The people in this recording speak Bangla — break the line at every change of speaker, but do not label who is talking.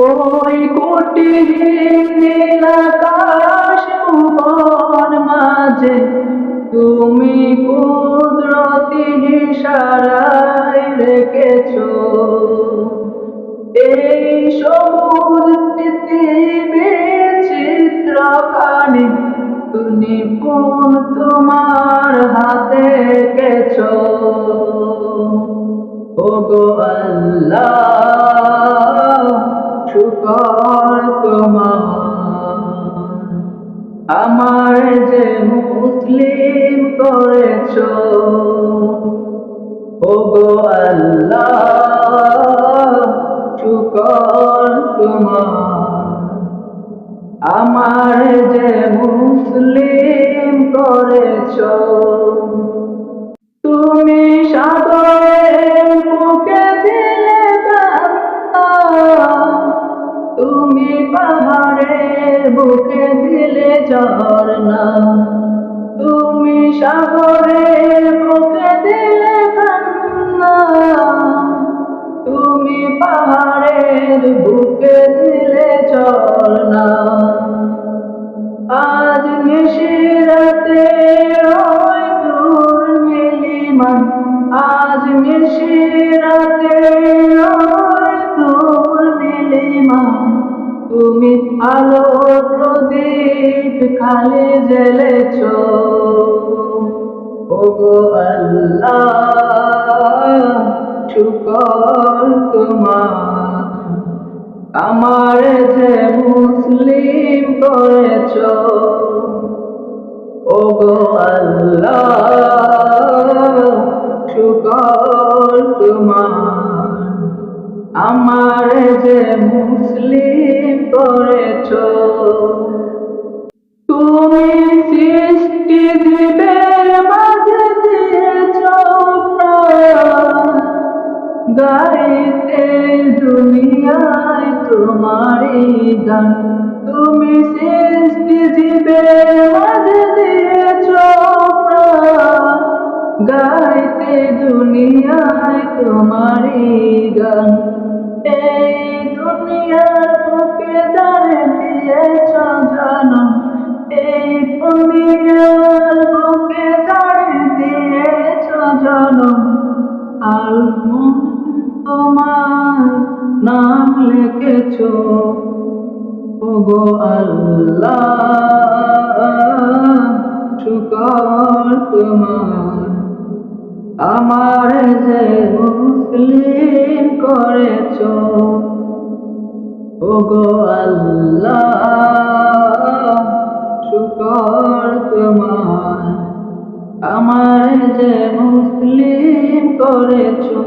ওই কোটিহীন নীল আকাশ ভুবন মাঝে তুমি কুদরতি ইশারায় রেখেছো এই সবুজ পৃথিবীর চিত্রখানি নিপুণ তোমার হাতে এঁকেছো। ওগো আল্লাহ, শুকর তোমার, আমার যে মুসলিম করেছো। ওগো আল্লাহ, শুকর তোমার, আমার যে মুসলিম করেছো। তুমি সাগরের বুকে দিলে কান্না, তুমি পাহাড়ের বুকে দিলে ঝরনা, তুমি সাগরের বুকে দিলে কান্না, তুমি পাহাড়ের বুকে দিলে ঝরনা। আজ নিশিরাতে রয় দূর নীলিমা, আজ নিশিরাতে রয় দূর নীলিমা, তুমি আলোর প্রদীপ খালি জ্বেলেছো। ওগো আল্লাহ, শুকর তোমার, আমার যে মুসলিম করেছো। ওগো আল্লাহ, শুকর তোমার, আমার যে মুসলিম করেছো। তুমি সৃষ্টি জীবের মাঝে দিয়েছো প্রাণ, গাইতে দুনিয়ায় তোমারই গান। তুমি সৃষ্টি জীবের মাঝে দিয়েছো প্রাণ, গাইতে দুনিয়ায় তোমারই গান। এই দুনিয়ার বুকে যারে দিয়েছ জানো, এই দুনিয়ার বুকে যারে দিয়েছ জানো, আর তোমার নাম লিখেছো। ওগো আল্লাহ, শুকর তোমার, আমার যে মুসলিম করেছো। ওগো আল্লাহ, শুকর তোমার, আমার যে মুসলিম করেছো।